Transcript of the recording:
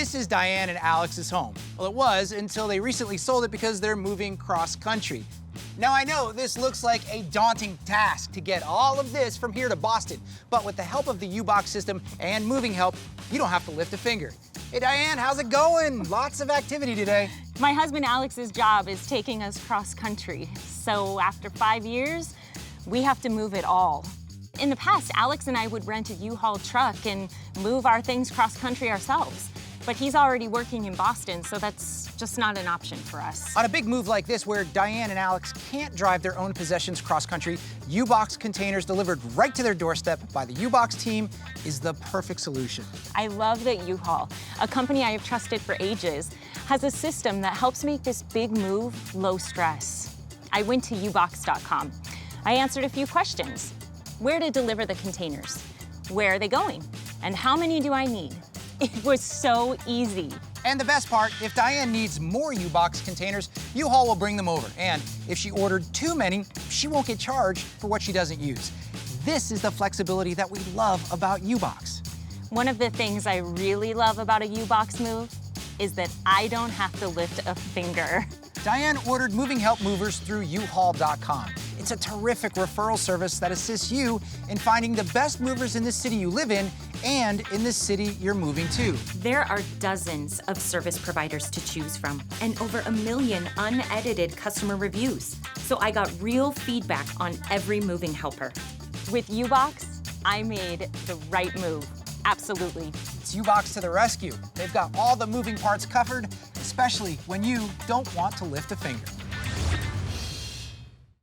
This is Diane and Alex's home. Well, it was until they recently sold it because they're moving cross-country. Now, I know this looks like a daunting task to get all of this from here to Boston, but with the help of the U-Box system and moving help, you don't have to lift a finger. Hey, Diane, how's it going? Lots of activity today. My husband Alex's job is taking us cross-country, so after 5 years, we have to move it all. In the past, Alex and I would rent a U-Haul truck and move our things cross-country ourselves. But he's already working in Boston, so that's just not an option for us. On a big move like this, where Diane and Alex can't drive their own possessions cross-country, U-Box containers delivered right to their doorstep by the U-Box team is the perfect solution. I love that U-Haul, a company I have trusted for ages, has a system that helps make this big move low stress. I went to ubox.com. I answered a few questions. Where to deliver the containers? Where are they going? And how many do I need? It was so easy. And the best part, if Diane needs more U-Box containers, U-Haul will bring them over. And if she ordered too many, she won't get charged for what she doesn't use. This is the flexibility that we love about U-Box. One of the things I really love about a U-Box move is that I don't have to lift a finger. Diane ordered moving help movers through uhaul.com. It's a terrific referral service that assists you in finding the best movers in the city you live in and in the city you're moving to. There are dozens of service providers to choose from and over 1 million unedited customer reviews. So I got real feedback on every moving helper. With U-Box, I made the right move. Absolutely. It's U-Box to the rescue. They've got all the moving parts covered, especially when you don't want to lift a finger.